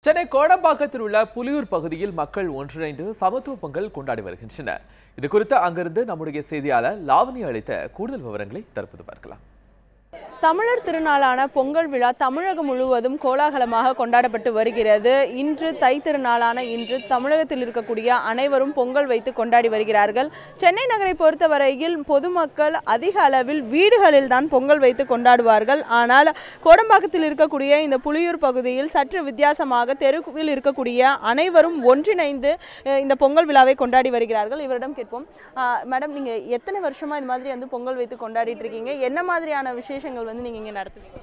சென்னை கோடம்பாக்கத்தில் உள்ள புலியூர் பகுதியில் மக்கள் ஒன்றிணைந்து சமத்துவ பொங்கல் கொண்டாடி வருகின்றனர். இது குறித்து அங்கிருந்து நம்முடைய செய்தியாளர் லாவணி அளித்த கூடுதல் விவரங்களை தற்போது பார்க்கலாம். தமிழர் திருநாளான பொங்கல் விழா தமிழகம் முழுவதும் கோலாகலமாக கொண்டாடப்பட்டு வருகிறது. இன்று தை திருநாளான இன்று தமிழகத்தில் இருக்கக்கூடிய அனைவரும் பொங்கல் வைத்து கொண்டாடி வருகிறார்கள். சென்னை நகரை பொறுத்தவரையில் பொதுமக்கள் அதிக அளவில் வீடுகளில் தான் பொங்கல் வைத்து கொண்டாடுவார்கள். ஆனால் கோடம்பாக்கத்தில் இருக்கக்கூடிய இந்த புலியூர் பகுதியில் சற்று வித்தியாசமாக தெருவில் இருக்கக்கூடிய அனைவரும் ஒன்றிணைந்து இந்த பொங்கல் விழாவை கொண்டாடி வருகிறார்கள். இவரிடம் கேட்போம், மேடம், நீங்கள் எத்தனை வருஷமாக இது மாதிரி வந்து பொங்கல் வைத்து கொண்டாடிட்டு இருக்கீங்க? என்ன மாதிரியான விசேஷங்கள் வந்து நீங்கள் இங்கே நடத்துவீங்க?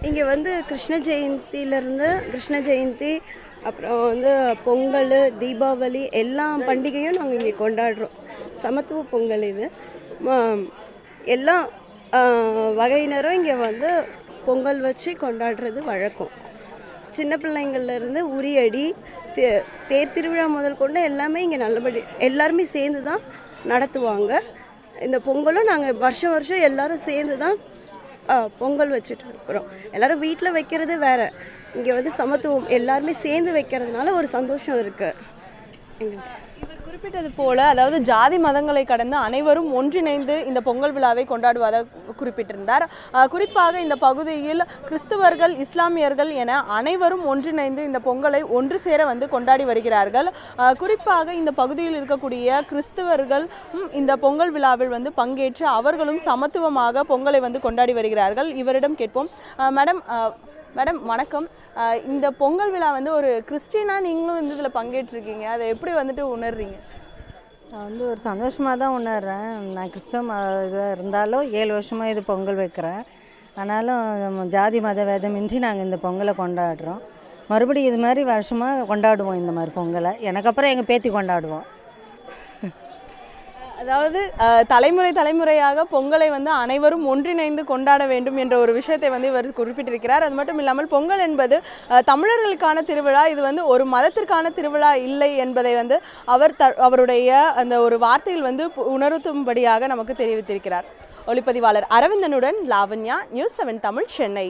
இங்கே வந்து கிருஷ்ண ஜெயந்தி அப்புறம் வந்து பொங்கல், தீபாவளி எல்லா பண்டிகையும் நாங்கள் இங்கே கொண்டாடுறோம். சமத்துவ பொங்கல் இது. எல்லா வகையினரும் இங்கே வந்து பொங்கல் வச்சு கொண்டாடுறது வழக்கம். சின்ன பிள்ளைங்கள்லேருந்து உரியடி தேர் திருவிழா முதல் கொண்டு எல்லாமே இங்கே நல்லபடி எல்லாருமே சேர்ந்து தான் நடத்துவாங்க. இந்த பொங்கலும் நாங்கள் வருஷம் எல்லோரும் சேர்ந்து தான் பொங்கல் வச்சுட்டு இருக்கிறோம். எல்லோரும் வீட்டில் வைக்கிறது வேறு, இங்கே வந்து சமத்துவம் எல்லாருமே சேர்ந்து வைக்கிறதுனால ஒரு சந்தோஷம் இருக்குது எங்களுக்கு. இவர் குறிப்பிட்டது போல, அதாவது ஜாதி மதங்களை கடந்து அனைவரும் ஒன்றிணைந்து இந்த பொங்கல் விழாவை கொண்டாடுவதாக குறிப்பிட்டிருந்தார். குறிப்பாக இந்த பகுதியில் கிறிஸ்தவர்கள், இஸ்லாமியர்கள் என அனைவரும் ஒன்றிணைந்து இந்த பொங்கலை ஒன்று சேர வந்து கொண்டாடி வருகிறார்கள். குறிப்பாக இந்த பகுதியில் இருக்கக்கூடிய கிறிஸ்தவர்கள் இந்த பொங்கல் விழாவில் வந்து பங்கேற்று அவர்களும் சமத்துவமாக பொங்கலை வந்து கொண்டாடி வருகிறார்கள். இவரிடம் கேட்போம். மேடம் வணக்கம். இந்த பொங்கல் விழா வந்து ஒரு கிறிஸ்டினாக நீங்களும் வந்து இதில் பங்கேற்றிருக்கீங்க, அதை எப்படி வந்துட்டு உணர்றீங்க? நான் வந்து ஒரு சந்தோஷமாக தான் உணர்றேன். நான் கிறிஸ்தவ இதாக இருந்தாலும் 7 வருஷமாக இது பொங்கல் வைக்கிறேன். ஆனாலும் ஜாதி மத வேதமின்றி நாங்கள் இந்த பொங்கலை கொண்டாடுறோம். மறுபடியும் இது மாதிரி வருஷமாக கொண்டாடுவோம். இந்த மாதிரி பொங்கலை எனக்கு அப்புறம் எங்கள் பேத்தி கொண்டாடுவோம். அதாவது தலைமுறையாக பொங்கலை வந்து அனைவரும் ஒன்றிணைந்து கொண்டாட வேண்டும் என்ற ஒரு விஷயத்தை வந்து இவர் குறிப்பிட்டிருக்கிறார். அது மட்டும் இல்லாமல் பொங்கல் என்பது தமிழர்களுக்கான திருவிழா, இது வந்து ஒரு மதத்திற்கான திருவிழா இல்லை என்பதை வந்து அவருடைய அந்த ஒரு வார்த்தையில் வந்து உணர்த்தும்படியாக நமக்கு தெரிவித்திருக்கிறார். ஒளிப்பதிவாளர் அரவிந்தனுடன் லாவண்யா, நியூஸ் 7 தமிழ், சென்னை.